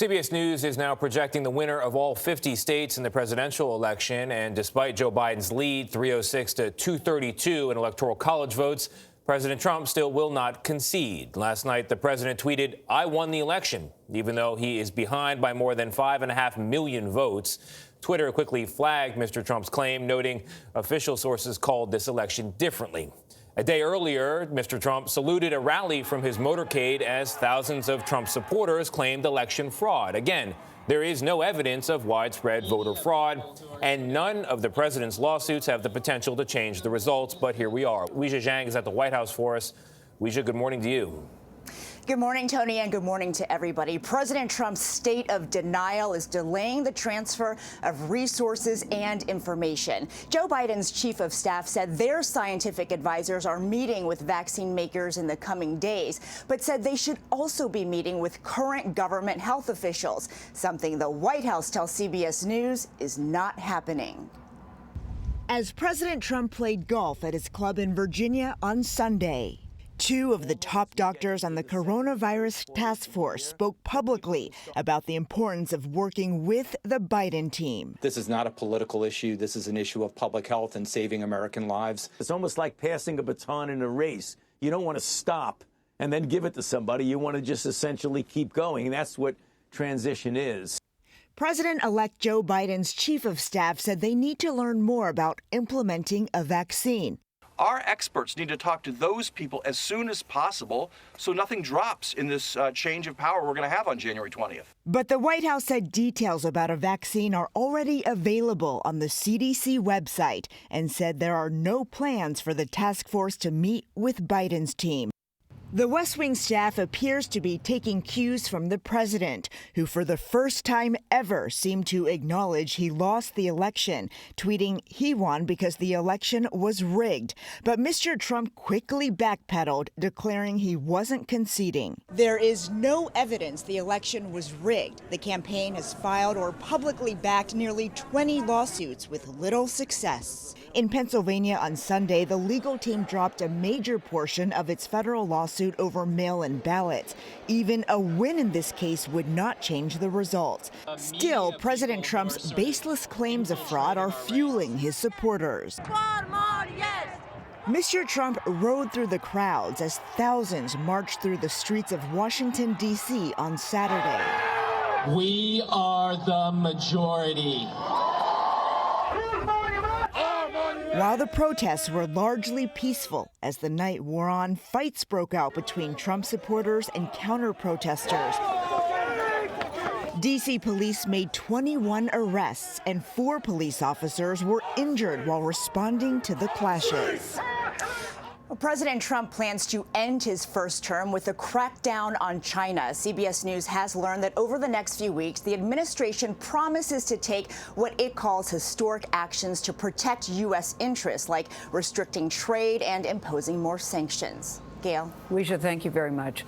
CBS News is now projecting the winner of all 50 states in the presidential election. And despite Joe Biden's lead, 306 to 232 in Electoral College votes, President Trump still will not concede. Last night, the president tweeted, "I won the election," even though he is behind by more than 5.5 million votes. Twitter quickly flagged Mr. Trump's claim, noting official sources called this election differently. A day earlier, Mr. Trump saluted a rally from his motorcade as thousands of Trump supporters claimed election fraud. Again, there is no evidence of widespread voter fraud, and none of the president's lawsuits have the potential to change the results. But here we are. Weijia Jiang is at the White House for us. Weijia, good morning to you. Good morning, Tony, and good morning to everybody. President Trump's state of denial is delaying the transfer of resources and information. Joe Biden's chief of staff said their scientific advisors are meeting with vaccine makers in the coming days, but said they should also be meeting with current government health officials, something the White House tells CBS News is not happening. As President Trump played golf at his club in Virginia on Sunday, two of the top doctors on the coronavirus task force spoke publicly about the importance of working with the Biden team. This is not a political issue. This is an issue of public health and saving American lives. It's almost like passing a baton in a race. You don't want to stop and then give it to somebody. You want to just essentially keep going. And that's what transition is. President-elect Joe Biden's chief of staff said they need to learn more about implementing a vaccine. Our experts need to talk to those people as soon as possible so nothing drops in this change of power we're going to have on January 20th. But the White House said details about a vaccine are already available on the CDC website and said there are no plans for the task force to meet with Biden's team. The West Wing staff appears to be taking cues from the president, who for the first time ever seemed to acknowledge he lost the election, tweeting he won because the election was rigged. But Mr. Trump quickly backpedaled, declaring he wasn't conceding. There is no evidence the election was rigged. The campaign has filed or publicly backed nearly 20 lawsuits with little success. In Pennsylvania on Sunday, the legal team dropped a major portion of its federal lawsuit over mail-in ballots. Even a win in this case would not change the results. Still, President Trump's baseless claims of fraud are fueling his supporters. Mr. Trump rode through the crowds as thousands marched through the streets of Washington, D.C. on Saturday. We are the majority. While the protests were largely peaceful, as the night wore on, fights broke out between Trump supporters and counter-protesters. D.C. police made 21 arrests, and 4 police officers were injured while responding to the clashes. President Trump plans to end his first term with a crackdown on China. CBS News has learned that over the next few weeks, the administration promises to take what it calls historic actions to protect U.S. interests, like restricting trade and imposing more sanctions. Gayle? Weijia, thank you very much.